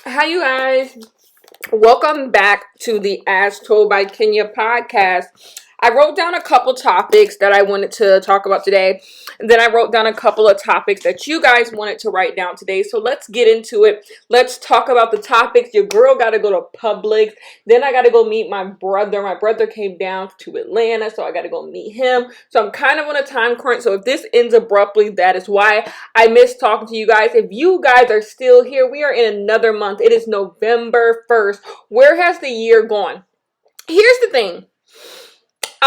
Hi, you guys. Welcome back to the As Told by Kenya podcast. I wrote down a couple topics that I wanted to talk about today. And then I wrote down a couple of topics that you guys wanted to write down today. So let's get into it. Let's talk about the topics. Your girl got to go to Publix. Then I got to go meet my brother. My brother came down to Atlanta, so I got to go meet him. So I'm kind of on a time crunch. So if this ends abruptly, that is why I miss talking to you guys. If you guys are still here, we are in another month. It is November 1st. Where has the year gone? Here's the thing.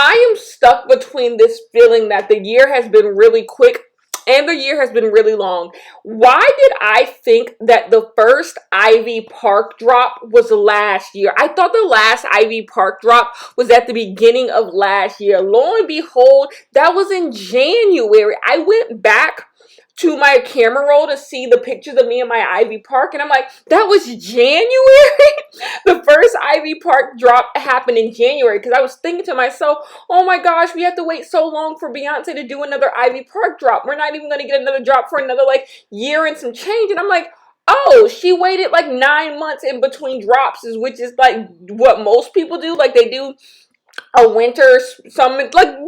I am stuck between this feeling that the year has been really quick and the year has been really long. Why did I think that the first Ivy Park drop was last year? I thought the last Ivy Park drop was at the beginning of last year. Lo and behold, that was in January. I went back to my camera roll to see the pictures of me and my Ivy Park, and I'm like, that was January? The first Ivy Park drop happened in January, because I was thinking to myself, oh my gosh, we have to wait so long for Beyonce to do another Ivy Park drop. We're not even going to get another drop for another year and some change. And I'm like, oh, she waited 9 months in between drops, which is what most people do. They do a winter, some,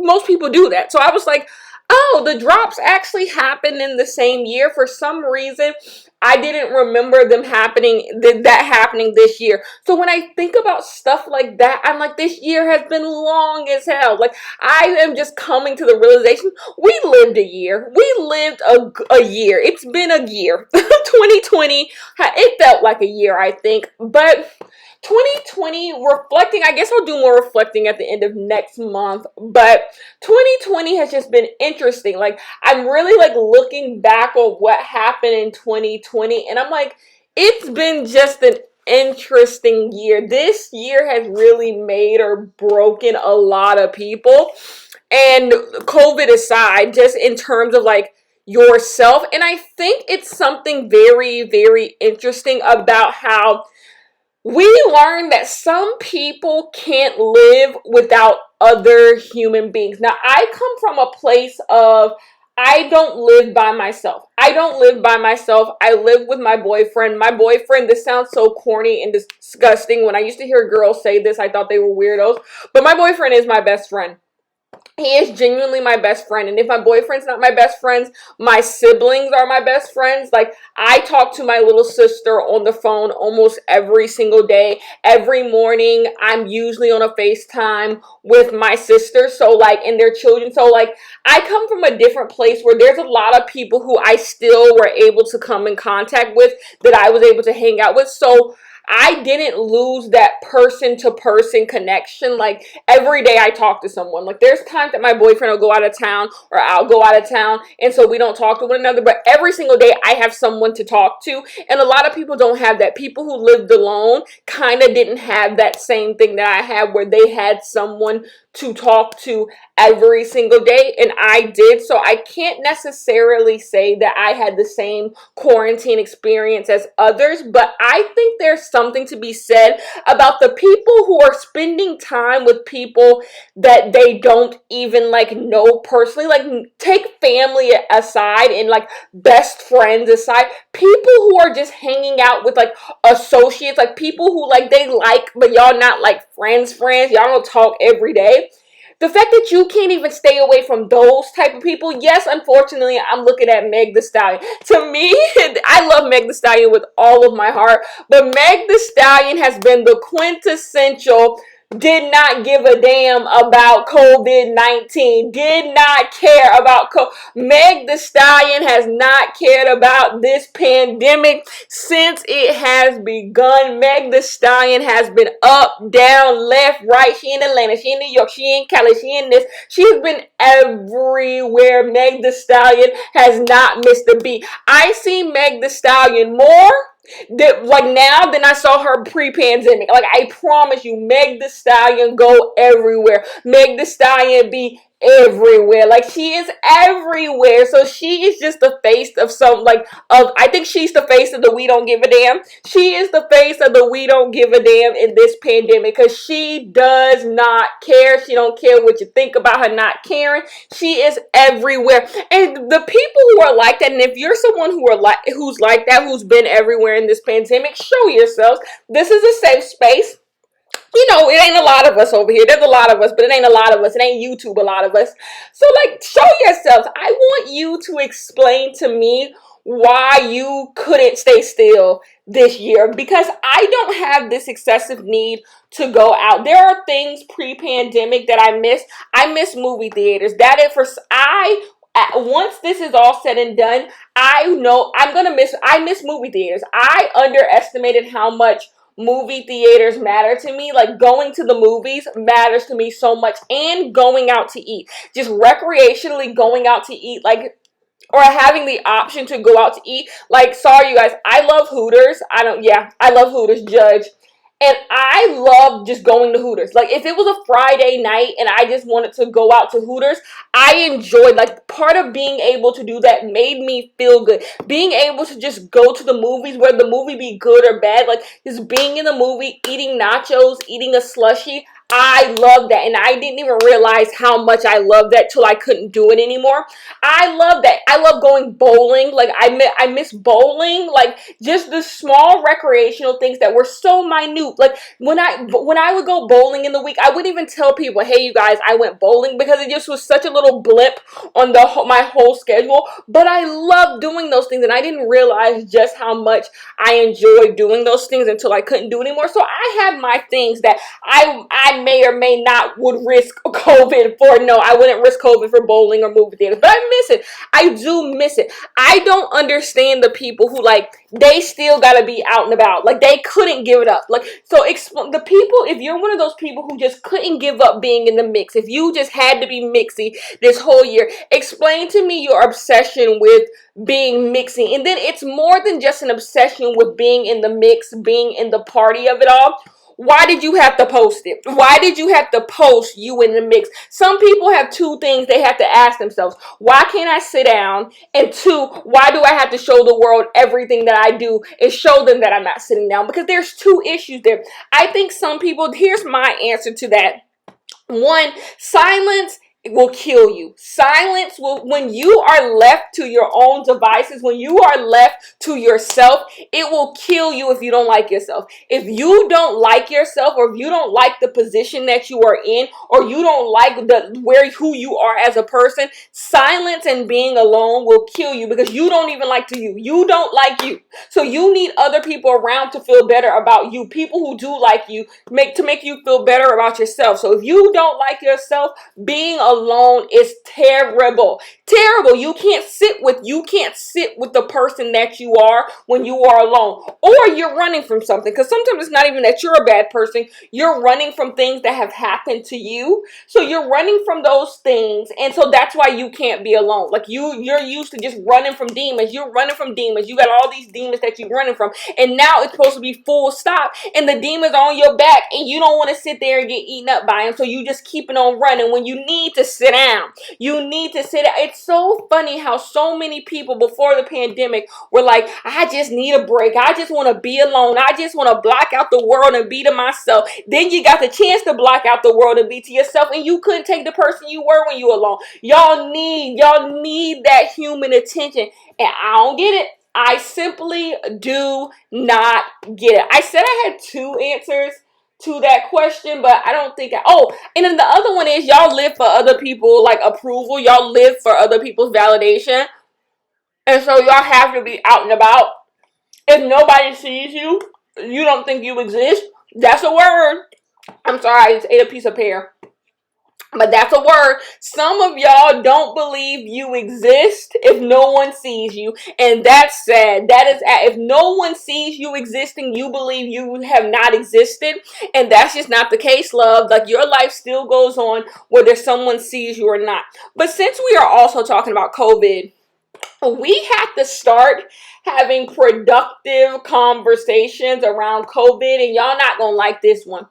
most people do that. So I was like, oh, the drops actually happened in the same year. For some reason, I didn't remember that happening this year. So when I think about stuff like that, I'm like, this year has been long as hell. I am just coming to the realization, we lived a year. We lived a year. It's been a year. 2020, it felt like a year, I think. But 2020 reflecting, I guess I'll do more reflecting at the end of next month, but 2020 has just been interesting. I'm really looking back on what happened in 2020, and I'm like, it's been just an interesting year. This year has really made or broken a lot of people, and COVID aside, just in terms of yourself. And I think it's something very, very interesting about how we learned that some people can't live without other human beings. Now, I come from a place of I don't live by myself. I don't live by myself. I live with my boyfriend. My boyfriend, this sounds so corny and disgusting. When I used to hear girls say this, I thought they were weirdos. But my boyfriend is my best friend. He is genuinely my best friend. And if my boyfriend's not my best friends, my siblings are my best friends. I talk to my little sister on the phone almost every single day. Every morning, I'm usually on a FaceTime with my sister. And their children. I come from a different place where there's a lot of people who I still were able to come in contact with, that I was able to hang out with. So I didn't lose that person-to-person connection. Every day I talk to someone. There's times that my boyfriend will go out of town or I'll go out of town, and so we don't talk to one another. But every single day I have someone to talk to. And a lot of people don't have that. People who lived alone kind of didn't have that same thing that I had, where they had someone to talk to every single day, and I did. So I can't necessarily say that I had the same quarantine experience as others, but I think there's something to be said about the people who are spending time with people that they don't even know personally. Take family aside and best friends aside, people who are just hanging out with associates, people who they but y'all not friends, y'all don't talk every day. The fact that you can't even stay away from those type of people. Yes, unfortunately, I'm looking at Meg Thee Stallion. To me, I love Meg Thee Stallion with all of my heart, but Meg Thee Stallion has been the quintessential did not give a damn about COVID-19, did not care about Meg Thee Stallion has not cared about this pandemic since it has begun. Meg Thee Stallion has been up, down, left, right. She in Atlanta, she in New York, she in Cali, she in this. She's been everywhere. Meg Thee Stallion has not missed a beat. I see Meg Thee Stallion more now than I saw her pre-pandemic. I promise you, Meg Thee Stallion go everywhere. Meg Thee Stallion be everywhere. Like, she is everywhere. So she is just the face of I think she's the face of the we don't give a damn. She is the face of the we don't give a damn in this pandemic, because she does not care. She don't care what you think about her not caring. She is everywhere. And the people who are like that, and if you're someone who's like that, who's been everywhere in this pandemic, show yourselves. This is a safe space. It ain't a lot of us over here. There's a lot of us, but it ain't a lot of us. It ain't YouTube a lot of us. So, show yourselves. I want you to explain to me why you couldn't stay still this year, because I don't have this excessive need to go out. There are things pre-pandemic that I miss. I miss movie theaters. Once this is all said and done, I know I miss movie theaters. I underestimated how much movie theaters matter to me. Like, going to the movies matters to me so much, and going out to eat. Just recreationally going out to eat, or having the option to go out to eat. Like, sorry you guys, I love Hooters. I love Hooters, judge. And I love just going to Hooters. Like, if it was a Friday night and I just wanted to go out to Hooters, I enjoyed, part of being able to do that made me feel good. Being able to just go to the movies, whether the movie be good or bad, just being in the movie, eating nachos, eating a slushie, I love that. And I didn't even realize how much I loved that till I couldn't do it anymore. I love that. I love going bowling. I miss bowling. Just the small recreational things that were so minute. When I would go bowling in the week, I wouldn't even tell people, hey, you guys, I went bowling, because it just was such a little blip on my whole schedule. But I love doing those things, and I didn't realize just how much I enjoyed doing those things until I couldn't do anymore. So I had my things that I may or may not would risk COVID for. No, I wouldn't risk COVID for bowling or movie theaters, but I miss it. I do miss it. I don't understand the people who they still gotta be out and about. They couldn't give it up. The people, if you're one of those people who just couldn't give up being in the mix, if you just had to be mixy this whole year, explain to me your obsession with being mixy. And then it's more than just an obsession with being in the mix, being in the party of it all. Why did you have to post it? Why did you have to post you in the mix? Some people have two things they have to ask themselves. Why can't I sit down? And two, why do I have to show the world everything that I do and show them that I'm not sitting down? Because there's two issues there. I think some people, here's my answer to that. One, silence will kill you. Silence will, when you are left to your own devices, when you are left to yourself, it will kill you if you don't like yourself. If you don't like yourself, or if you don't like the position that you are in, or you don't like who you are as a person, silence and being alone will kill you, because you don't even like you. You don't like you. So you need other people around to feel better about you. People who do like you to make you feel better about yourself. So if you don't like yourself, being alone is terrible. Terrible. You can't sit with the person that you are when you are alone, or you're running from something. Because sometimes it's not even that you're a bad person. You're running from things that have happened to you. So you're running from those things, and so that's why you can't be alone. You're used to just running from demons. You're running from demons. You got all these demons that you're running from, and now it's supposed to be full stop, and the demons are on your back, and you don't want to sit there and get eaten up by them. So you just keeping on running when you need to sit down. You need to sit down. It's so funny how so many people before the pandemic were like, I just need a break. I just want to be alone. I just want to block out the world and be to myself. Then you got the chance to block out the world and be to yourself, and you couldn't take the person you were when you were alone. Y'all need that human attention, and I don't get it. I simply do not get it. I said I had two answers to that question, but I don't think and then the other one is, y'all live for other people approval. Y'all live for other people's validation, and so y'all have to be out and about. If nobody sees you, you don't think you exist. That's a word. I'm sorry, I just ate a piece of pear, but that's a word. Some of y'all don't believe you exist if no one sees you, and that's sad. If no one sees you existing, you believe you have not existed, and that's just not the case, love. Your life still goes on whether someone sees you or not. But since we are also talking about COVID, we have to start having productive conversations around COVID, and y'all not gonna like this one.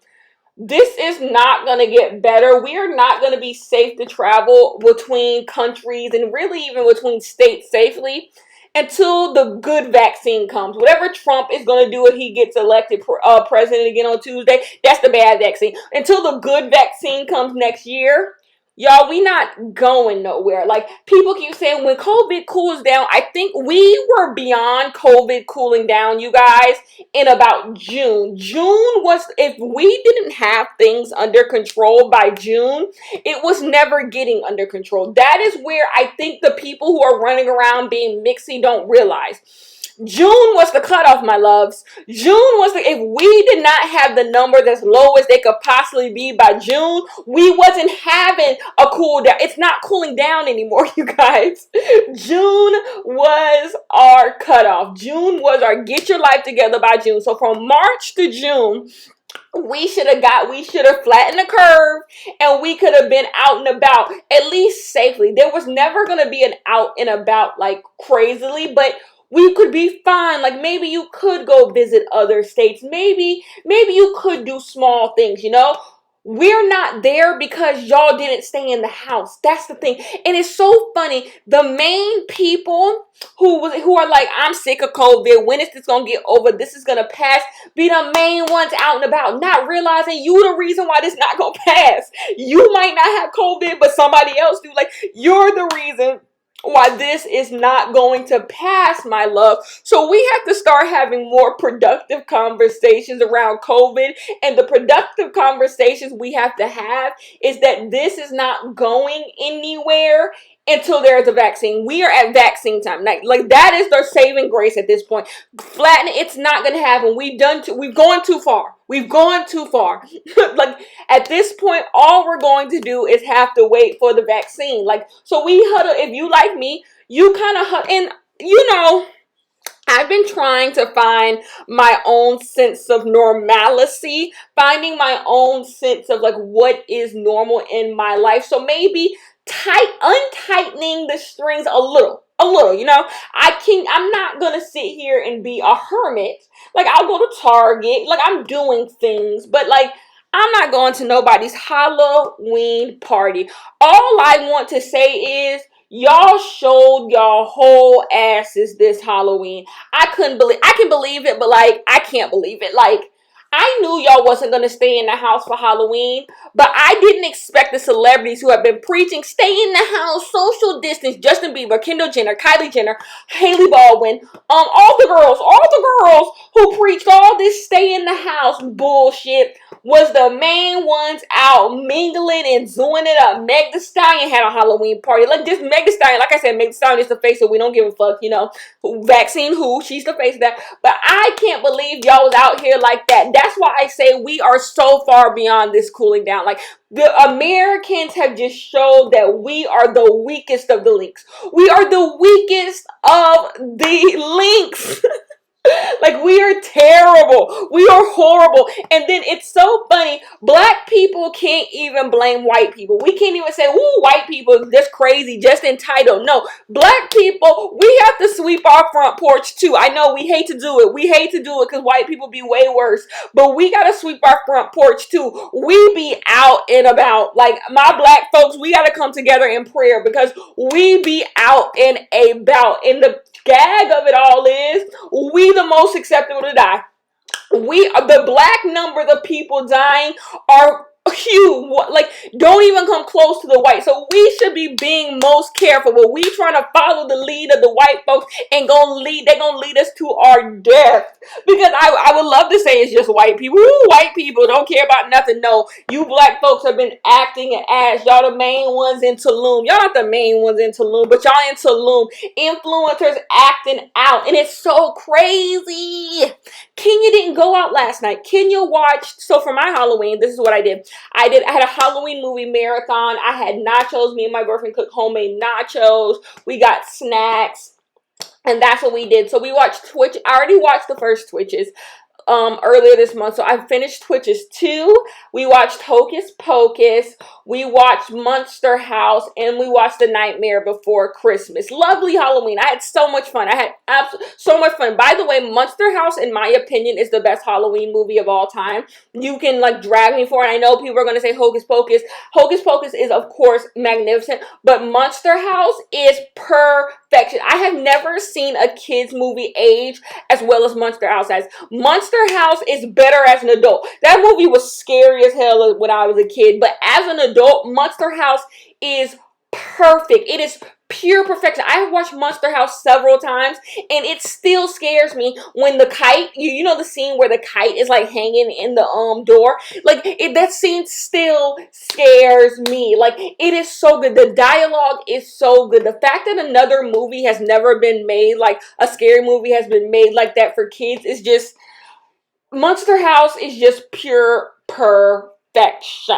this is not going to get better. We are not going to be safe to travel between countries and really even between states safely until the good vaccine comes. Whatever Trump is going to do if he gets elected president again on Tuesday, that's the bad vaccine. Until the good vaccine comes next year, y'all, we not going nowhere. Like, people keep saying when COVID cools down, I think we were beyond COVID cooling down, you guys, in about June. June was, if we didn't have things under control by June, it was never getting under control. That is where I think the people who are running around being mixy don't realize. June was the cutoff, my loves. June was the, if we did not have the number that's low as they could possibly be by June, we wasn't having a cool down. It's not cooling down anymore, you guys. June was our cutoff. June was our get your life together by June. So from March to June, we should have flattened the curve and we could have been out and about, at least safely. There was never going to be an out and about like crazily, but we could be fine. Like, maybe you could go visit other states. Maybe you could do small things, you know? We're not there because y'all didn't stay in the house. That's the thing. And it's so funny. The main people who are like, I'm sick of COVID. When is this going to get over? This is going to pass. Be the main ones out and about, not realizing you the reason why this not going to pass. You might not have COVID, but somebody else do. Like, you're the reason why this is not going to pass, my love. So we have to start having more productive conversations around COVID. And the productive conversations we have to have is that this is not going anywhere until there's a vaccine. We are at vaccine time. Like that is their saving grace at this point. Flatten it, it's not going to happen. We've gone too far. We've gone too far. Like, at this point, all we're going to do is have to wait for the vaccine. Like, so we huddle. If you like me, you kind of huddle. And, you know, I've been trying to find my own sense of normalcy, finding my own sense of like what is normal in my life. So maybe untightening the strings a little, you know. I'm not gonna sit here and be a hermit. Like, I'll go to Target, like I'm doing things, but like I'm not going to nobody's Halloween party. All I want to say is y'all showed y'all whole asses this Halloween. I can believe it, but like I can't believe it. Like, I knew y'all wasn't going to stay in the house for Halloween, but I didn't expect the celebrities who have been preaching, stay in the house, social distance, Justin Bieber, Kendall Jenner, Kylie Jenner, Haley Baldwin, all the girls who preached all this stay in the house bullshit was the main ones out mingling and doing it up. Meg Thee Stallion had a Halloween party. Like, this Meg Thee Stallion, like I said, Meg Thee Stallion is the face of we don't give a fuck, you know. Vaccine who? She's the face of that. But I can't believe y'all was out here like that. That's why I say we are so far beyond this cooling down. Like, the Americans have just showed that we are the weakest of the links. We are the weakest of the links. Like, we are terrible. We are horrible. And then it's so funny. Black people can't even blame white people. We can't even say, "Ooh, white people, just crazy, just entitled." No, black people, we have to sweep our front porch too. I know we hate to do it. We hate to do it because white people be way worse. But we got to sweep our front porch too. We be out and about. Like, my black folks, we got to come together in prayer because we be out and about. And the gag of it all is we the most acceptable to die. We are the black number of people dying are huge. Like, don't even come close to the white. So we should be being most careful. But we trying to follow the lead of the white folks and they're gonna lead us to our death. Because I would love to say it's just white people. Ooh, white people don't care about nothing. No, you black folks have been acting an ass. Y'all the main ones in Tulum. Y'all not the main ones in Tulum, but y'all in Tulum. Influencers acting out. And it's so crazy. Kenya didn't go out last night. Kenya watched, so for my Halloween, this is what I did. I had a Halloween movie marathon. I had nachos. Me and my boyfriend cooked homemade nachos. We got snacks. And that's what we did. So we watched Twitch. I already watched the first Twitches. earlier this month. So I finished Twitches 2. We watched Hocus Pocus. We watched Monster House, and we watched The Nightmare Before Christmas. Lovely Halloween. I had so much fun. I had so much fun. By the way, Monster House, in my opinion, is the best Halloween movie of all time. You can like drag me for it. I know people are going to say Hocus Pocus. Hocus Pocus is, of course, magnificent, but Monster House is perfection. I have never seen a kids movie age as well as Monster House has. Monster House is better as an adult. That movie was scary as hell when I was a kid, but as an adult, Monster House is perfect. It is pure perfection. I have watched Monster House several times, and it still scares me when the kite, you know the scene where the kite is like hanging in the door, like that scene still scares me. Like, it is so good. The dialogue is so good. The fact that another movie has never been made, like a scary movie has been made like that for kids, is just, Monster House is just pure perfection.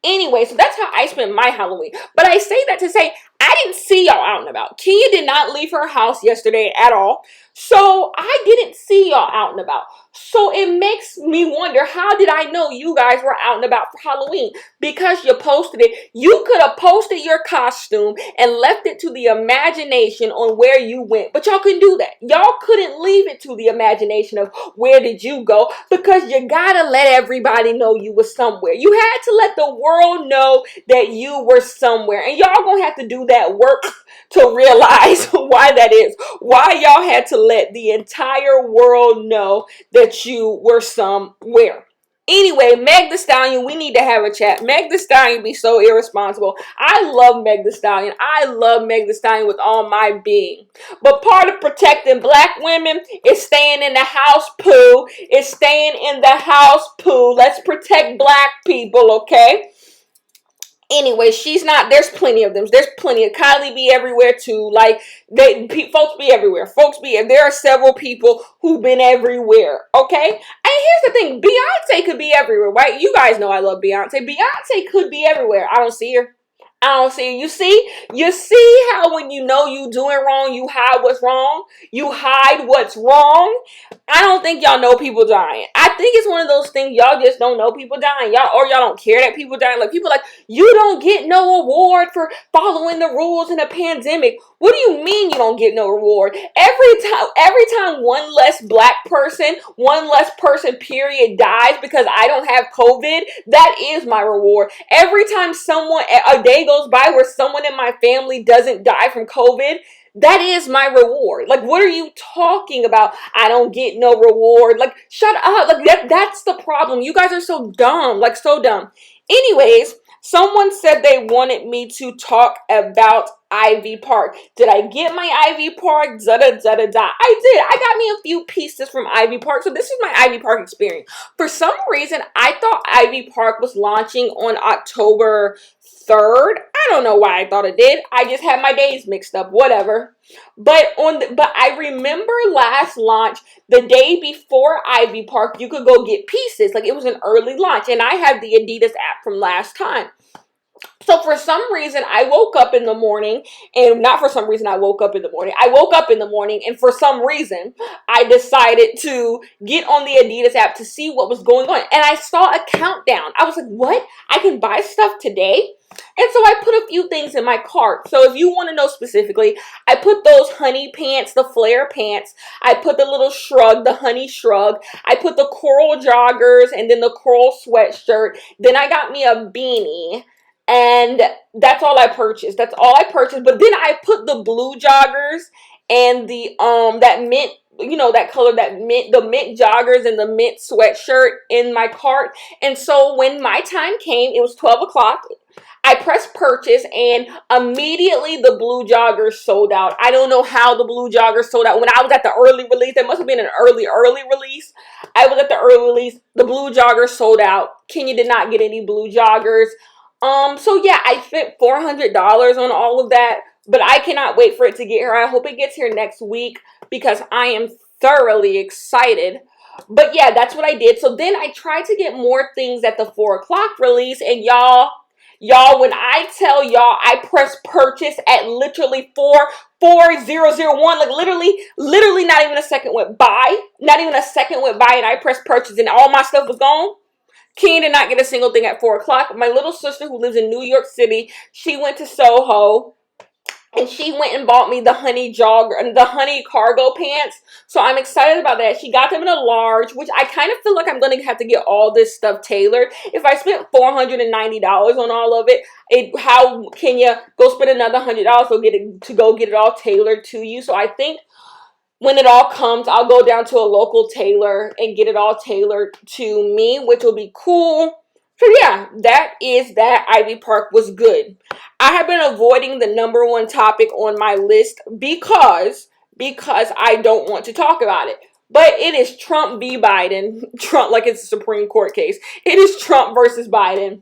Anyway, so that's how I spent my Halloween. But I say that to say, I didn't see y'all out and about. Kenya did not leave her house yesterday at all. So I didn't see y'all out and about. So it makes me wonder, how did I know you guys were out and about for Halloween? Because you posted it. You could have posted your costume and left it to the imagination on where you went. But y'all couldn't do that. Y'all couldn't leave it to the imagination of where did you go, because you gotta let everybody know you were somewhere. You had to let the world know that you were somewhere. And y'all gonna have to do that work to realize why that is. Why y'all had to let the entire world know that you were somewhere. Anyway, Meg Thee Stallion, we need to have a chat. Meg Thee Stallion be so irresponsible. I love Meg Thee Stallion. I love Meg Thee Stallion with all my being. But part of protecting black women is staying in the house, poo. It's staying in the house, poo. Let's protect black people, okay? Anyway, she's not, there's plenty of them. There's plenty of Kylie be everywhere too. Like, folks be everywhere. There are several people who've been everywhere, okay? And here's the thing, Beyonce could be everywhere, right? You guys know I love Beyonce. Beyonce could be everywhere. I don't see her. I don't see her. You see how when you know you doing wrong, you hide what's wrong? You hide what's wrong? I don't think y'all know people dying. I think it's one of those things, y'all just don't know people dying. Y'all don't care that people dying. Like, people like, you don't get no award for following the rules in a pandemic. What do you mean you don't get no reward? Every time one less black person, one less person period dies because I don't have COVID, that is my reward. Every time a day goes by where someone in my family doesn't die from COVID, that is my reward. Like, what are you talking about? I don't get no reward. Like, shut up. Like, that's the problem. You guys are so dumb. Like, so dumb. Anyways, someone said they wanted me to talk about Ivy Park. Did I get my Ivy Park? I did. I got me a few pieces from Ivy Park. So this is my Ivy Park experience. For some reason, I thought Ivy Park was launching on October 3rd. I don't know why I thought it did. I just had my days mixed up. Whatever. But I remember last launch, the day before Ivy Park, you could go get pieces. Like, it was an early launch, and I had the Adidas app from last time. So for some reason, I woke up in the morning, and not for some reason I woke up in the morning. I woke up in the morning, and for some reason, I decided to get on the Adidas app to see what was going on. And I saw a countdown. I was like, what? I can buy stuff today? And so I put a few things in my cart. So if you want to know specifically, I put those honey pants, the flare pants. I put the little shrug, the honey shrug. I put the coral joggers and then the coral sweatshirt. Then I got me a beanie. And that's all I purchased. But then I put the blue joggers and the that mint, you know, that color, the mint joggers and the mint sweatshirt in my cart. And so when my time came, it was 12 o'clock. I pressed purchase, and immediately the blue joggers sold out. I don't know how the blue joggers sold out. When I was at the early release, there must have been an early release. I was at the early release. The blue joggers sold out. Kenya did not get any blue joggers. So yeah, I spent $400 on all of that, but I cannot wait for it to get here. I hope it gets here next week because I am thoroughly excited. But yeah, that's what I did. So then I tried to get more things at the 4 o'clock release, and y'all, Y'all, when I tell y'all I press purchase at literally 44001, like literally not even a second went by. Not even a second went by and I pressed purchase and all my stuff was gone. Keen did not get a single thing at 4 o'clock. My little sister who lives in New York City, she went to Soho and she went and bought me the honey jogger, the honey cargo pants. So I'm excited about that. She got them in a large, which I kind of feel like I'm going to have to get all this stuff tailored. If I spent $490 on all of it, how can you go spend another $100 to go get it all tailored to you? So I think when it all comes, I'll go down to a local tailor and get it all tailored to me, which will be cool. So yeah, that is that. Ivy Park was good. I have been avoiding the number one topic on my list because I don't want to talk about it. But it is Trump v. Biden. Trump, like it's a Supreme Court case. It is Trump versus Biden.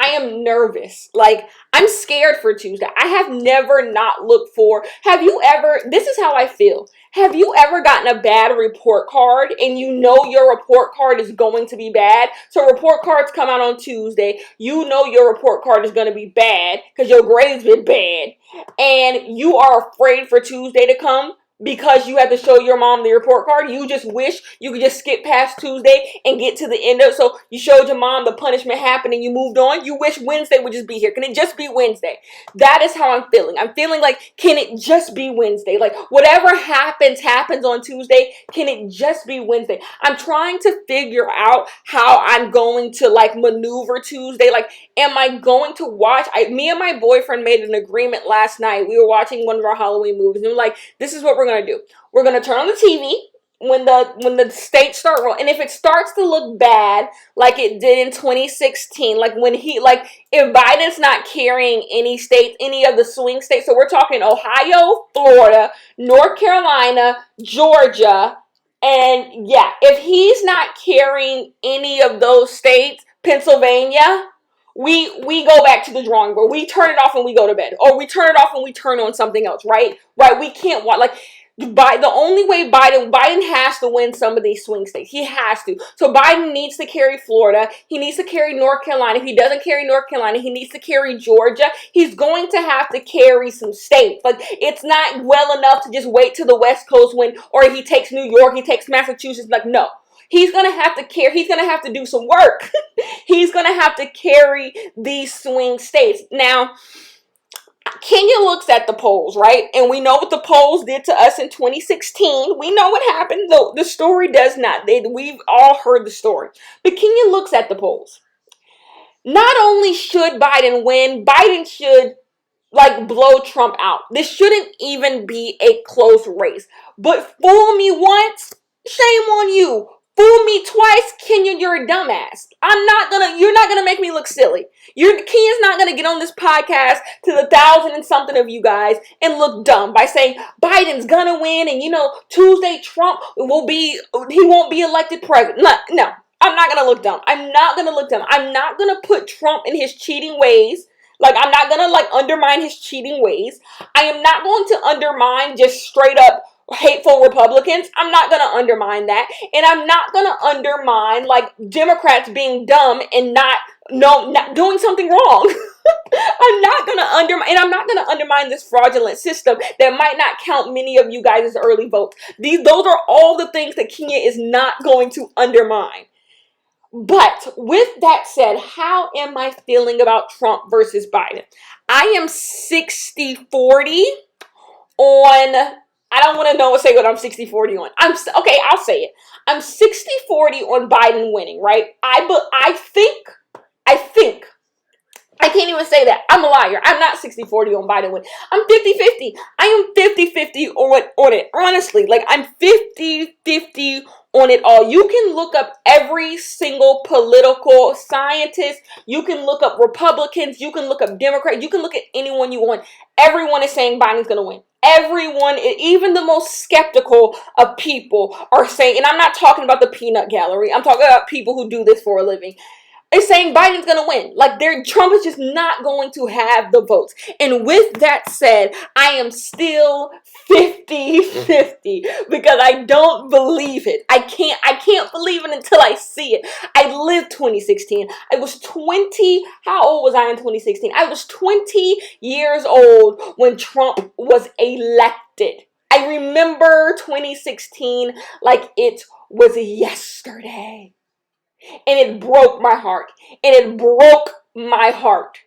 I am nervous. Like, I'm scared for Tuesday. I have never not looked for. Have you ever, this is how I feel. Have you ever gotten a bad report card and you know your report card is going to be bad? So report cards come out on Tuesday. You know your report card is going to be bad because your grades been bad. And you are afraid for Tuesday to come because you had to show your mom the report card. You just wish you could just skip past Tuesday and get to the end of it. So you showed your mom the punishment happened and you moved on. You wish Wednesday would just be here. Can it just be Wednesday? That is how I'm feeling. I'm feeling like, can it just be Wednesday? Like, whatever happens on Tuesday. Can it just be Wednesday? I'm trying to figure out how I'm going to like maneuver Tuesday. Like, am I going to watch? Me and my boyfriend made an agreement last night. We were watching one of our Halloween movies and we were like, this is what we're going to do. We're going to turn on the TV when the states start rolling. And if it starts to look bad, like it did in 2016, like when if Biden's not carrying any states, any of the swing states, so we're talking Ohio, Florida, North Carolina, Georgia, and yeah, if he's not carrying any of those states, Pennsylvania, we go back to the drawing board. We turn it off and we go to bed. Or we turn it off and we turn on something else, right? Right, we can't watch, like, the only way Biden has to win some of these swing states. He has to. So Biden needs to carry Florida. He needs to carry North Carolina. If he doesn't carry North Carolina, he needs to carry Georgia. He's going to have to carry some states. Like, it's not well enough to just wait till the West Coast win, or he takes New York, he takes Massachusetts. Like, no. He's going to have to carry, he's going to have to do some work. He's going to have to carry these swing states. Now, Kenya looks at the polls, right? And we know what the polls did to us in 2016. We know what happened. The story does not. We've all heard the story. But Kenya looks at the polls. Not only should Biden win, Biden should like blow Trump out. This shouldn't even be a close race. But fool me once, shame on you. Fool me twice, Kenya, you're a dumbass. You're not gonna make me look silly. Kenya's not gonna get on this podcast to the 1,000 and something of you guys and look dumb by saying Biden's gonna win and Tuesday Trump he won't be elected president. No, I'm not gonna look dumb. I'm not gonna look dumb. I'm not gonna put Trump in his cheating ways. Like, I'm not gonna undermine his cheating ways. I am not going to undermine just straight up hateful Republicans. I'm not going to undermine that. And I'm not going to undermine Democrats being dumb and not doing something wrong. I'm not going to undermine this fraudulent system that might not count many of you guys as early votes. Those are all the things that Kenya is not going to undermine. But with that said, how am I feeling about Trump versus Biden? I am 60-40 on, I don't want to say what I'm 60-40 on. I'll say it. I'm 60-40 on Biden winning, right? I think, I can't even say that. I'm a liar. I'm not 60-40 on Biden winning. I'm 50-50. I am 50-50 on it. Honestly, I'm 50-50 on it all. You can look up every single political scientist. You can look up Republicans. You can look up Democrats. You can look at anyone you want. Everyone is saying Biden's going to win. Everyone, even the most skeptical of people are saying, and I'm not talking about the peanut gallery. I'm talking about people who do this for a living. is saying Biden's going to win. Like, Trump is just not going to have the votes. And with that said, I am still 50-50 because I don't believe it. I can't believe it until I see it. I lived 2016. I was 20. How old was I in 2016? I was 20 years old when Trump was elected. I remember 2016 like it was yesterday. And it broke my heart. And it broke my heart.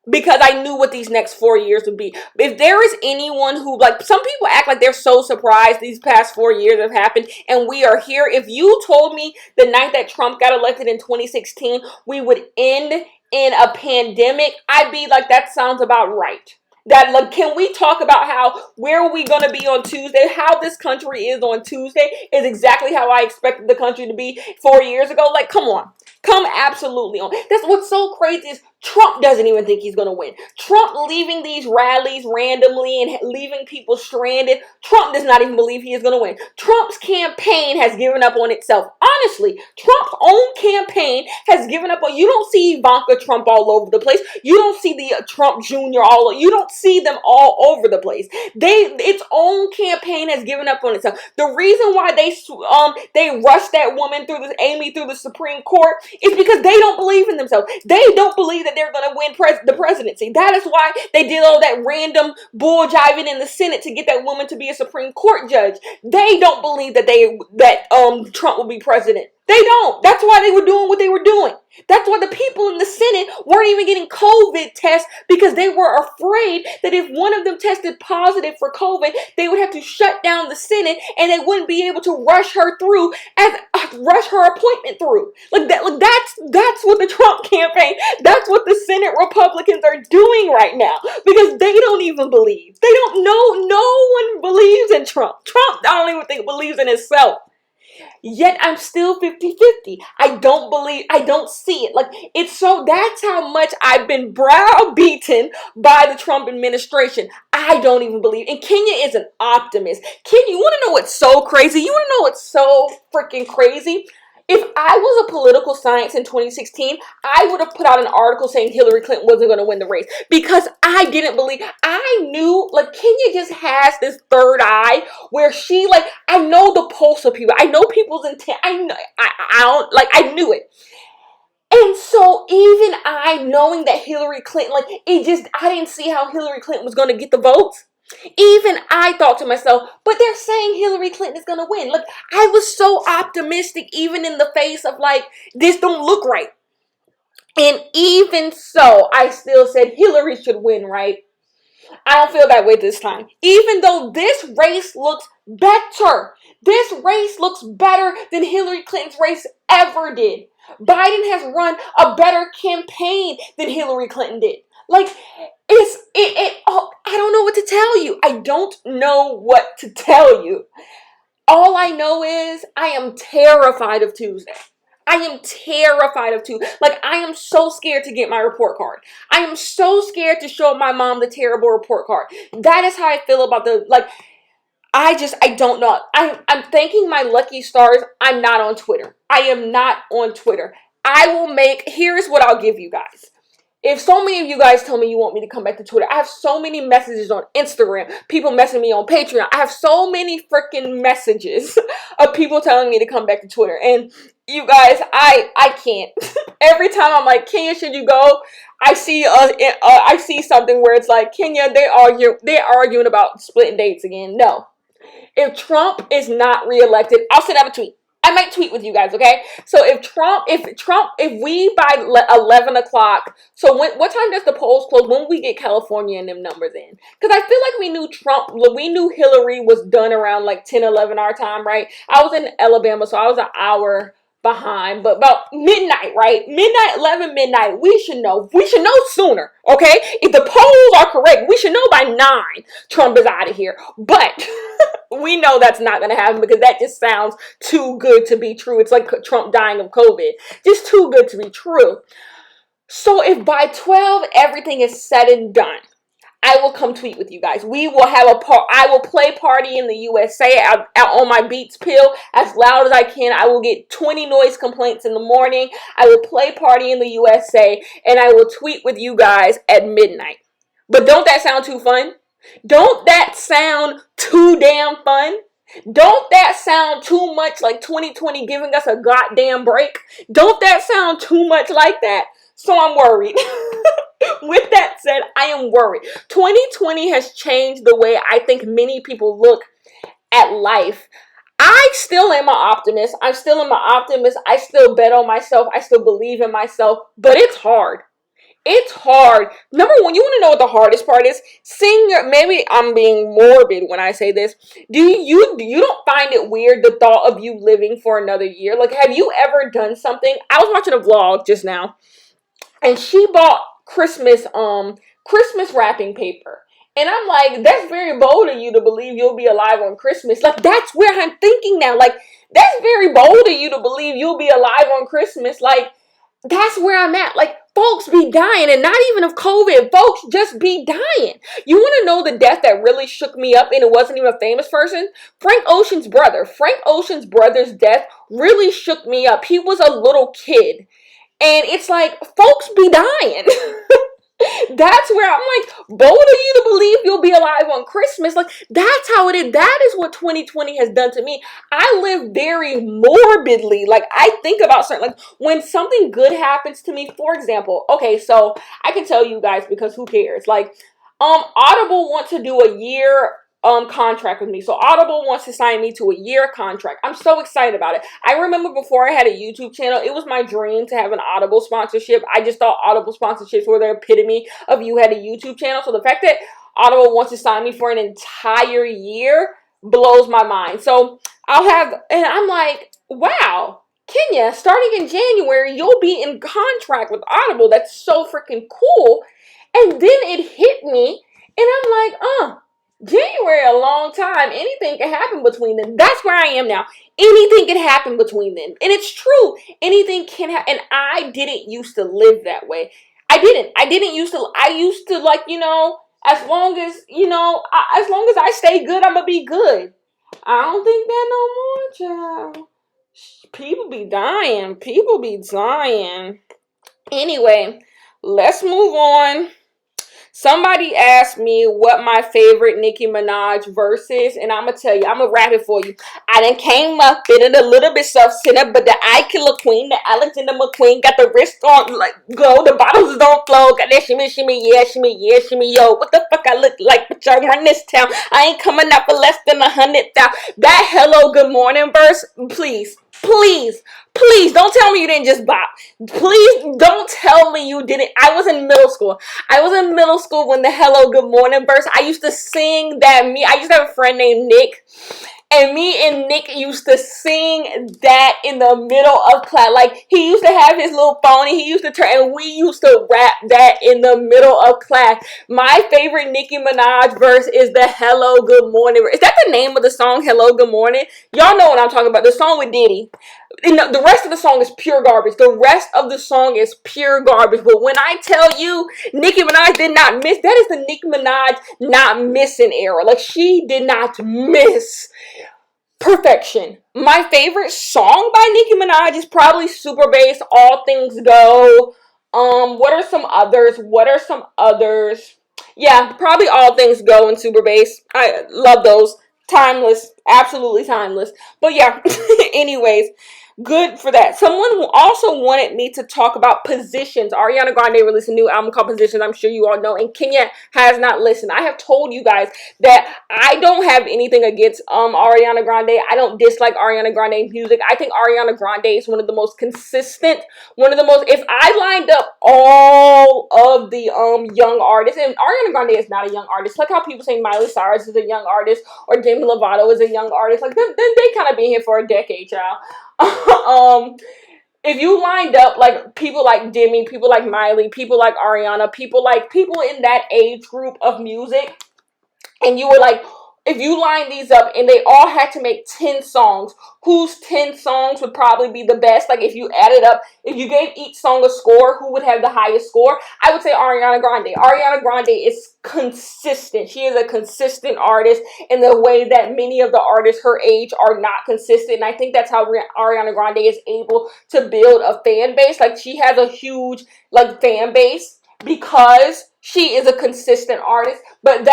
Because I knew what these next 4 years would be. If there is anyone who, like, some people act like they're so surprised these past 4 years have happened and we are here. If you told me the night that Trump got elected in 2016, we would end in a pandemic, I'd be like, that sounds about right. That, like, can we talk about where are we going to be on Tuesday? How this country is on Tuesday is exactly how I expected the country to be 4 years ago. Like, come on. Come absolutely on. That's what's so crazy is Trump doesn't even think he's going to win. Trump leaving these rallies randomly and leaving people stranded. Trump does not even believe he is going to win. Trump's campaign has given up on itself. Honestly, Trump's own campaign has given up on. You don't see Ivanka Trump all over the place. You don't see the Trump Jr. all over. You don't see them all over the place. Its own campaign has given up on itself. The reason why they rushed that woman Amy through the Supreme Court is because they don't believe in themselves. They don't believe that they're going to win the presidency. That is why they did all that random bull jiving in the Senate to get that woman to be a Supreme Court judge. They don't believe that Trump will be president. They don't. That's why they were doing what they were doing. That's why the people in the Senate weren't even getting COVID tests because they were afraid that if one of them tested positive for COVID, they would have to shut down the Senate and they wouldn't be able to rush her appointment through. That's what the Trump campaign, that's what the Senate Republicans are doing right now because they don't even believe. They don't know. No one believes in Trump. Trump, I don't even think believes in himself. Yet I'm still 50-50. I don't see it. That's how much I've been browbeaten by the Trump administration. I don't even believe. And Kenya is an optimist. Kenya, you want to know what's so crazy? You want to know what's so freaking crazy? If I was a political science in 2016, I would have put out an article saying Hillary Clinton wasn't going to win the race because I didn't believe. I knew, Kenya just has this third eye where I know the pulse of people. I know people's intent. I knew it. And so even I knowing that Hillary Clinton, I didn't see how Hillary Clinton was going to get the votes. Even I thought to myself, but they're saying Hillary Clinton is going to win. I was so optimistic even in the face of this don't look right. And even so, I still said Hillary should win, right? I don't feel that way this time. Even though this race looks better. This race looks better than Hillary Clinton's race ever did. Biden has run a better campaign than Hillary Clinton did. I don't know what to tell you. I don't know what to tell you. All I know is I am terrified of Tuesday. I am terrified of Tuesday. I am so scared to get my report card. I am so scared to show my mom the terrible report card. That is how I feel about I don't know. I'm thanking my lucky stars. I'm not on Twitter. I am not on Twitter. Here's what I'll give you guys. If so many of you guys tell me you want me to come back to Twitter, I have so many messages on Instagram, people messaging me on Patreon. I have so many freaking messages of people telling me to come back to Twitter. And you guys, I can't. Every time I'm like, Kenya, should you go? I see something where it's like, Kenya, they're arguing about splitting dates again. No. If Trump is not reelected, I'll send out a tweet. I might tweet with you guys, okay? So if we by 11 o'clock, so what time does the polls close? When we get California and them numbers in? Because I feel like we knew Hillary was done around 10, 11 our time, right? I was in Alabama, so I was an hour behind, but about midnight, right? 11 midnight, we should know. We should know sooner, okay? If the polls are correct, we should know by 9 Trump is out of here. But we know that's not going to happen because that just sounds too good to be true. It's like Trump dying of COVID. Just too good to be true. So if by 12 everything is said and done, I will come tweet with you guys. We will have a part. I will play Party in the USA out on my Beats pill as loud as I can. I will get 20 noise complaints in the morning. I will play Party in the USA, and I will tweet with you guys at midnight. But don't that sound too fun? Don't that sound too damn fun? Don't that sound too much like 2020 giving us a goddamn break? Don't that sound too much like that? So I'm worried. With that said, I am worried. 2020 has changed the way I think many people look at life. I still am an optimist. I'm still an optimist. I still bet on myself. I still believe in myself. But it's hard. It's hard. Number one, you want to know what the hardest part is? Maybe I'm being morbid when I say this. Do you don't find it weird the thought of you living for another year? Like, have you ever done something? I was watching a vlog just now, and she bought Christmas wrapping paper. And I'm like, that's very bold of you to believe you'll be alive on Christmas. Like, that's where I'm thinking now. Like, that's very bold of you to believe you'll be alive on Christmas. Like, that's where I'm at. Like, folks be dying, and not even of COVID. Folks just be dying. You want to know the death that really shook me up, and it wasn't even a famous person? Frank Ocean's brother. Frank Ocean's brother's death really shook me up. He was a little kid. And it's like, folks be dying. That's where I'm like, bold of you to believe you'll be alive on Christmas. Like, that's how it is. That is what 2020 has done to me. I live very morbidly. Like, I think about certain, like, when something good happens to me, for example, okay, so I can tell you guys because who cares? Like, Audible wants to do a year contract with me. So Audible wants to sign me to a year contract. I'm so excited about it. I remember before I had a YouTube channel, it was my dream to have an Audible sponsorship. I just thought Audible sponsorships were the epitome of you had a YouTube channel. So the fact that Audible wants to sign me for an entire year blows my mind. So and I'm like, wow, Kenya, starting in January, you'll be in contract with Audible. That's so freaking cool. And then it hit me, and I'm like, January a long time. Anything can happen between them. That's where I am now. Anything can happen between them. And it's true. Anything can happen. And I didn't used to live that way. I didn't used to. I used to, like, as long as, as long as I stay good, I'm going to be good. I don't think that no more, child. People be dying. People be dying. Anyway, let's move on. Somebody asked me what my favorite Nicki Minaj verse is, and I'm going to tell you, I'm going to rap it for you. I done came up feeling a little bit self-centered, but the eye killer queen, the Alexander McQueen, got the wrist on, like, glow, the bottles don't flow, got that shimmy, yeah, shimmy, yo. What the fuck I look like, but y'all run this town. I ain't coming out for less than 100,000. That hello, good morning verse, please, don't tell me you didn't just bop. Please don't tell me you didn't. I was in middle school. When the hello, good morning verse, I used to sing that. I used to have a friend named Nick. And me and Nick used to sing that in the middle of class. Like, he used to have his little phone and he used to turn, and we used to rap that in the middle of class. My favorite Nicki Minaj verse is the hello, good morning verse. Is that the name of the song, Hello, Good Morning? Y'all know what I'm talking about. The song with Diddy. And the rest of the song is pure garbage. The rest of the song is pure garbage. But when I tell you, Nicki Minaj did not miss. That is the Nicki Minaj not missing era. Like, she did not miss perfection. My favorite song by Nicki Minaj is probably Super Bass, All Things Go. What are some others? Yeah, probably All Things Go and Super Bass. I love those. Timeless. Absolutely timeless. But yeah, anyways, good for that. Someone who also wanted me to talk about Positions. Ariana Grande released a new album called Positions. I'm sure you all know. And Kenya has not listened. I have told you guys that I don't have anything against Ariana Grande. I don't dislike Ariana Grande music. I think Ariana Grande is one of the most consistent, if I lined up all of the young artists, and Ariana Grande is not a young artist. Like how people say Miley Cyrus is a young artist or Demi Lovato is a young artist. Like, then they kind of been here for a decade, y'all. If you lined up like people like Demi, people like Miley, people like Ariana, people in that age group of music, and you were like, if you line these up and they all had to make 10 songs, whose 10 songs would probably be the best? Like if you added up, if you gave each song a score, who would have the highest score? I would say Ariana Grande. Ariana Grande is consistent. She is a consistent artist in the way that many of the artists her age are not consistent. And I think that's how Ariana Grande is able to build a fan base. Like she has a huge like fan base because she is a consistent artist, but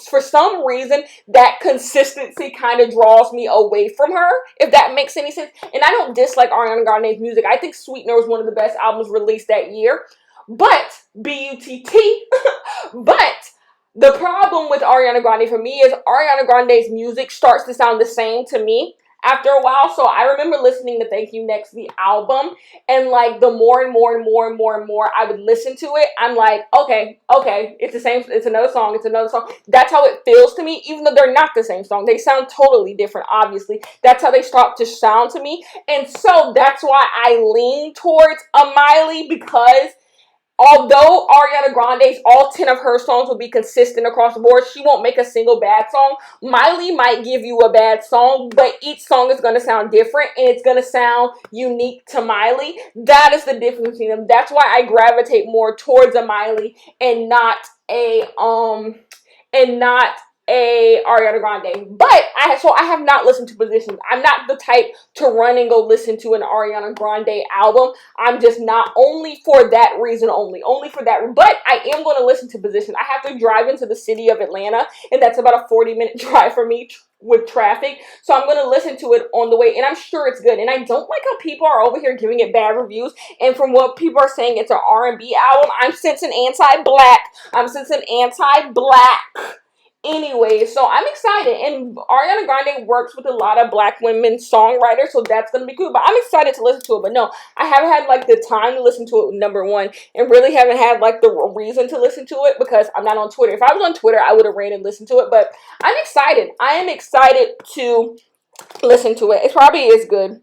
for some reason that consistency kind of draws me away from her, if that makes any sense. And I don't dislike Ariana Grande's music. I think Sweetener was one of the best albums released that year, but B-U-T-T, but the problem with Ariana Grande for me is Ariana Grande's music starts to sound the same to me after a while. So I remember listening to Thank You Next, the album, and like the more and more and more and more and more I would listen to it, I'm like, okay, it's the same, it's another song, That's how it feels to me, even though they're not the same song. They sound totally different, obviously. That's how they start to sound to me. And so that's why I lean towards a Miley, because although Ariana Grande's all 10 of her songs will be consistent across the board, she won't make a single bad song. Miley might give you a bad song, but each song is going to sound different and it's going to sound unique to Miley. That is the difference between them. That's why I gravitate more towards a Miley and not a Ariana Grande. But I have not listened to Positions. I'm not the type to run and go listen to an Ariana Grande album. I'm just not, only for that reason only for that. But I am going to listen to Positions. I have to drive into the city of Atlanta, and that's about a 40-minute drive for me with traffic. So I'm going to listen to it on the way, and I'm sure it's good. And I don't like how people are over here giving it bad reviews. And from what people are saying, it's an R&B album. I'm sensing anti-black. Anyway, so I'm excited, and Ariana Grande works with a lot of black women songwriters, so that's going to be cool, but I'm excited to listen to it. But no, I haven't had like the time to listen to it, number one, and really haven't had like the reason to listen to it because I'm not on Twitter. If I was on Twitter, I would have ran and listened to it, but I'm excited. I am excited to listen to it. It probably is good.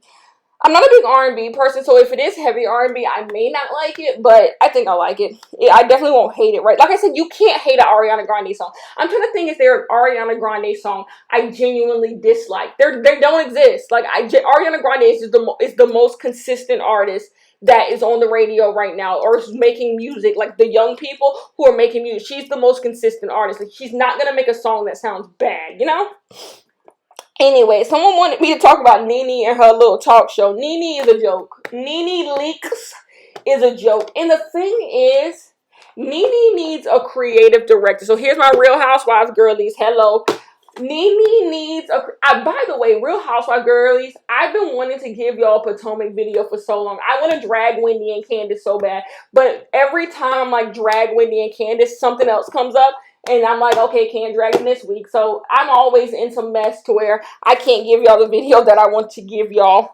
I'm not a big R&B person, so if it is heavy R&B, I may not like it, but I think I like it. I definitely won't hate it, right? Like I said, you can't hate an Ariana Grande song. I'm trying to think, is there an Ariana Grande song I genuinely dislike? They don't exist. Like Ariana Grande is the most consistent artist that is on the radio right now, or is making music. Like the young people who are making music, she's the most consistent artist. Like she's not gonna make a song that sounds bad, you know? Anyway, someone wanted me to talk about Nene and her little talk show. Nene is a joke. Nene Leakes is a joke. And the thing is, Nene needs a creative director. So here's my Real Housewives girlies. Hello. Nene needs by the way, Real Housewives girlies, I've been wanting to give y'all a Potomac video for so long. I want to drag Wendy and Candace so bad. But every time I'm like drag Wendy and Candace, something else comes up. And I'm like, okay, can't drag them this week. So I'm always in some mess to where I can't give y'all the video that I want to give y'all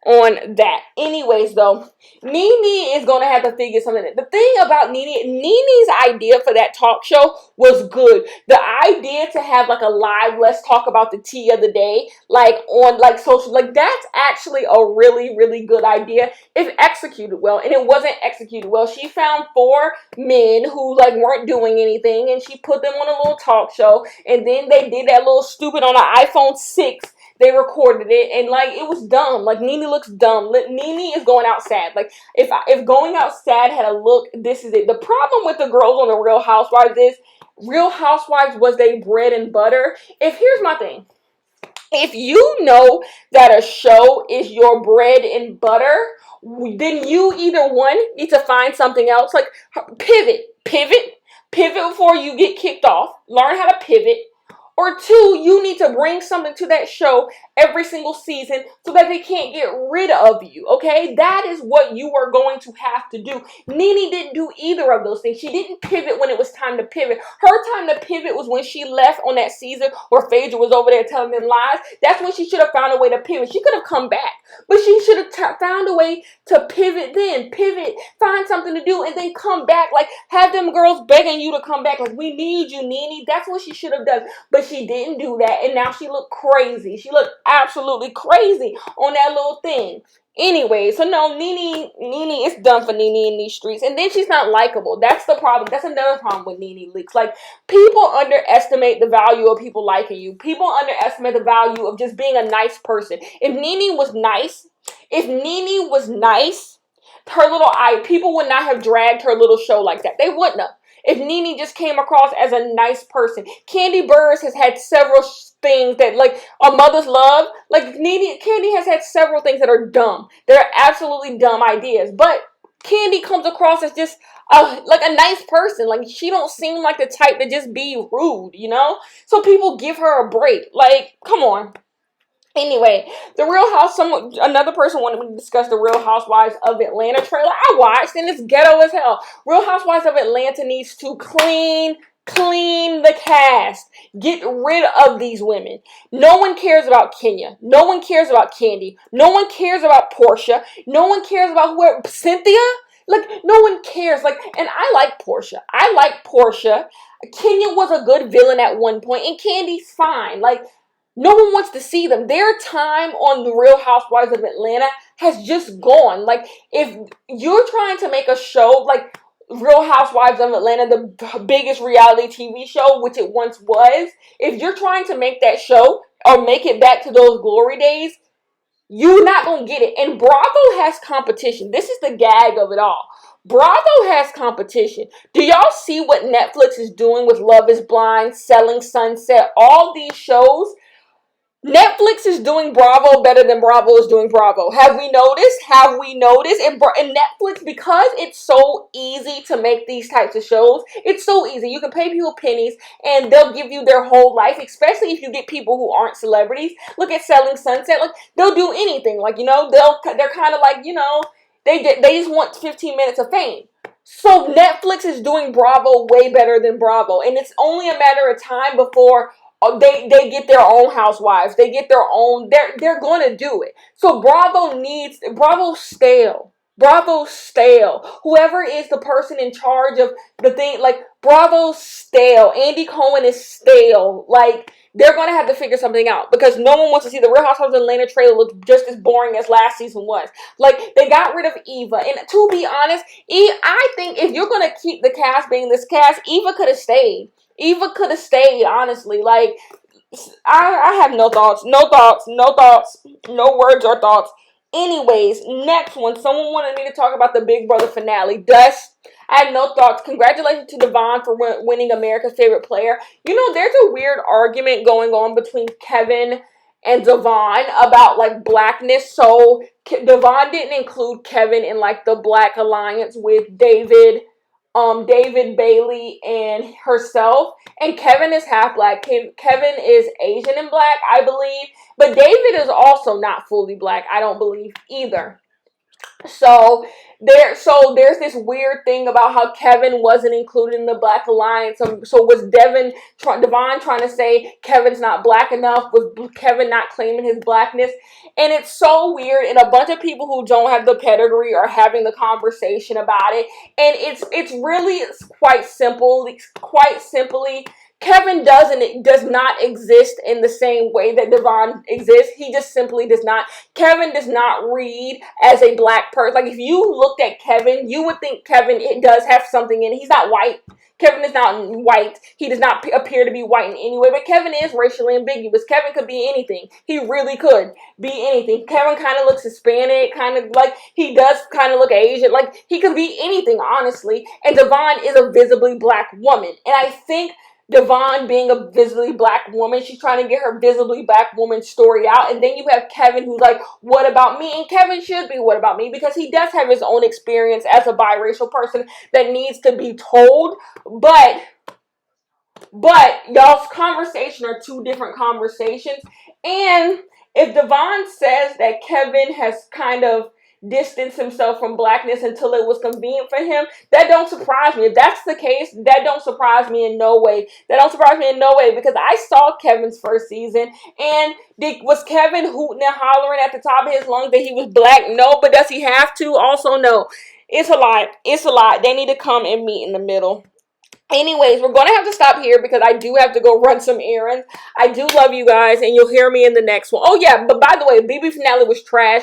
on that. Anyways, though, Nene is going to have to figure something out. The thing about Nene's idea for that talk show was good. The idea to have like a live, let's talk about the tea of the day, like on like social, like that's actually a really, really good idea if executed well. And it wasn't executed well. She found 4 men who like weren't doing anything, and she put them on a little talk show, and then they did that little stupid on an iPhone 6. They recorded it, and like it was dumb. Like Nene looks dumb. Nene is going out sad. Like if going out sad had a look, this is it. The problem with the girls on the Real Housewives is Real Housewives was their bread and butter. Here's my thing. If you know that a show is your bread and butter, then you either one need to find something else. Like pivot before you get kicked off. Learn how to pivot. Or 2, you need to bring something to that show every single season so that they can't get rid of you, okay? That is what you are going to have to do. Nene didn't do either of those things. She didn't pivot when it was time to pivot. Her time to pivot was when she left on that season where Phaedra was over there telling them lies. That's when she should have found a way to pivot. She could have come back, but she should have found a way to pivot then. Pivot, find something to do, and then come back. Like, have them girls begging you to come back. Like, we need you, Nene. That's what she should have done. But she didn't do that, and now she looked crazy. She looked absolutely crazy on that little thing. Anyway, so no, Nene, it's done for Nene in these streets. And then she's not likable. That's the problem. That's another problem with Nene Leakes. Like, people underestimate the value of people liking you. People underestimate the value of just being a nice person. If Nene was nice, her little eye, people would not have dragged her little show like that. They wouldn't have. If Nene just came across as a nice person. Kandi Burruss has had several things that, like, a mother's love. Like, Kandi has had several things that are dumb. That are absolutely dumb ideas. But Kandi comes across as just like a nice person. Like, she don't seem like the type to just be rude, you know? So people give her a break. Like, come on. Anyway, another person wanted me to discuss the Real Housewives of Atlanta trailer. I watched, and it's ghetto as hell. Real Housewives of Atlanta needs to clean the cast. Get rid of these women. No one cares about Kenya. No one cares about Kandi. No one cares about Portia. No one cares about whoever. Cynthia? Like, no one cares. Like, and I like Portia. Kenya was a good villain at one point, and Candy's fine. Like, no one wants to see them. Their time on the Real Housewives of Atlanta has just gone. Like, if you're trying to make a show like Real Housewives of Atlanta, the biggest reality TV show, which it once was, if you're trying to make that show or make it back to those glory days, you're not going to get it. And Bravo has competition. This is the gag of it all. Bravo has competition. Do y'all see what Netflix is doing with Love is Blind, Selling Sunset, all these shows? Netflix is doing Bravo better than Bravo is doing Bravo. Have we noticed? And Netflix, because it's so easy to make these types of shows, it's so easy. You can pay people pennies and they'll give you their whole life, especially if you get people who aren't celebrities. Look at Selling Sunset. Like, they'll do anything. Like, you know, they're kind of like, you know, they just want 15 minutes of fame. So Netflix is doing Bravo way better than Bravo. And it's only a matter of time before they get their own housewives. They get their own. They're going to do it. So Bravo's stale. Bravo's stale. Whoever is the person in charge of the thing, like, Bravo's stale. Andy Cohen is stale. Like, they're going to have to figure something out because no one wants to see the Real Housewives of Atlanta trailer look just as boring as last season was. Like, they got rid of Eva. And to be honest, I think if you're going to keep the cast being this cast, Eva could have stayed. Honestly. Like, I have no thoughts, no words or thoughts. Anyways, next one. Someone wanted me to talk about the Big Brother finale. Thus, I have no thoughts. Congratulations to Devon for winning America's Favorite Player. You know, there's a weird argument going on between Kevin and Devon about, like, blackness. So, Devon didn't include Kevin in, like, the Black Alliance with David Bailey and herself, and Kevin is half black. Kevin is Asian and black, I believe, but David is also not fully black, I don't believe either. So there's this weird thing about how Kevin wasn't included in the Black Alliance. So was Devon trying to say Kevin's not black enough? Was Kevin not claiming his blackness? And it's so weird. And a bunch of people who don't have the pedigree are having the conversation about it. And it's really quite simple. Quite simply, Kevin does not exist in the same way that Devon exists. He just simply does not. Kevin does not read as a black person. Like, if you looked at Kevin, you would think Kevin does have something in it. He's not white. Kevin is not white. He does not appear to be white in any way, but Kevin is racially ambiguous. Kevin could be anything. He really could be anything. Kevin kind of looks Hispanic, kind of like, he does kind of look Asian. Like, he could be anything, honestly. And Devon is a visibly black woman. And I think Devon being a visibly black woman, she's trying to get her visibly black woman story out. And then you have Kevin who's like, what about me? And Kevin should be, what about me? Because he does have his own experience as a biracial person that needs to be told. But y'all's conversation are two different conversations. And if Devon says that Kevin has kind of distance himself from blackness until it was convenient for him, that don't surprise me. If that's the case, that don't surprise me in no way. Because I saw Kevin's first season, and was Kevin hooting and hollering at the top of his lungs that he was black? No. But does he have to? Also, no. It's a lot. They need to come and meet in the middle. Anyways, we're going to have to stop here because I do have to go run some errands. I do love you guys, and you'll hear me in the next one. Oh, yeah, but by the way, BB finale was trash.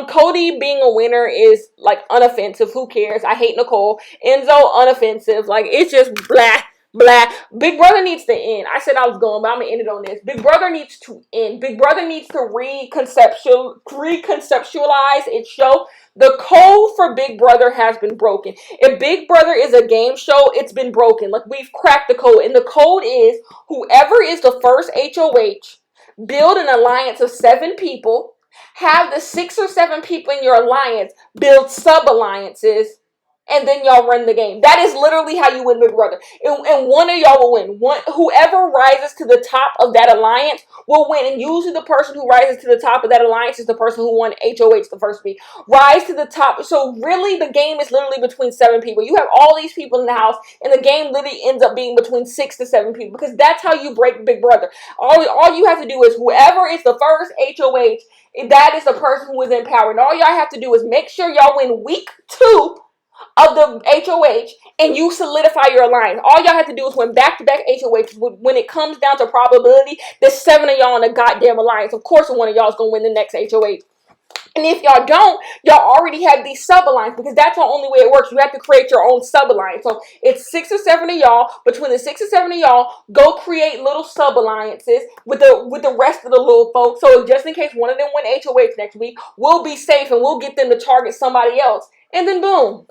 Cody being a winner is, like, unoffensive. Who cares? I hate Nicole. Enzo, unoffensive. Like, it's just blah, blah. Big Brother needs to end. I said I was going, but I'm going to end it on this. Big Brother needs to end. Big Brother needs to reconceptualize its show. The code for Big Brother has been broken. If Big Brother is a game show, it's been broken. Like, we've cracked the code. And the code is whoever is the first HOH, build an alliance of 7 people, have the 6 or 7 people in your alliance build sub-alliances, and then y'all run the game. That is literally how you win Big Brother. And one of y'all will win. Whoever rises to the top of that alliance will win. And usually the person who rises to the top of that alliance is the person who won HOH the first week. Rise to the top. So really the game is literally between 7 people. You have all these people in the house, and the game literally ends up being between 6 to 7 people, because that's how you break Big Brother. All you have to do is whoever is the first HOH, that is the person who is in power. And all y'all have to do is make sure y'all win week 2 of the HOH, and you solidify your alliance. All y'all have to do is win back-to-back HOH. When it comes down to probability, there's 7 of y'all in a goddamn alliance. Of course one of y'all is going to win the next HOH. And if y'all don't, y'all already have these sub-alliances, because that's the only way it works. You have to create your own sub-alliance. So it's 6 or 7 of y'all. Between the 6 or 7 of y'all, go create little sub-alliances with the rest of the little folks. So just in case one of them win HOH next week, we'll be safe and we'll get them to target somebody else. And then boom.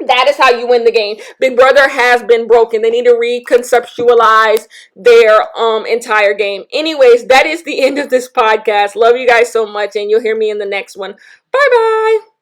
That is how you win the game. Big Brother has been broken. They need to reconceptualize their entire game. Anyways, that is the end of this podcast. Love you guys so much, and you'll hear me in the next one. Bye-bye.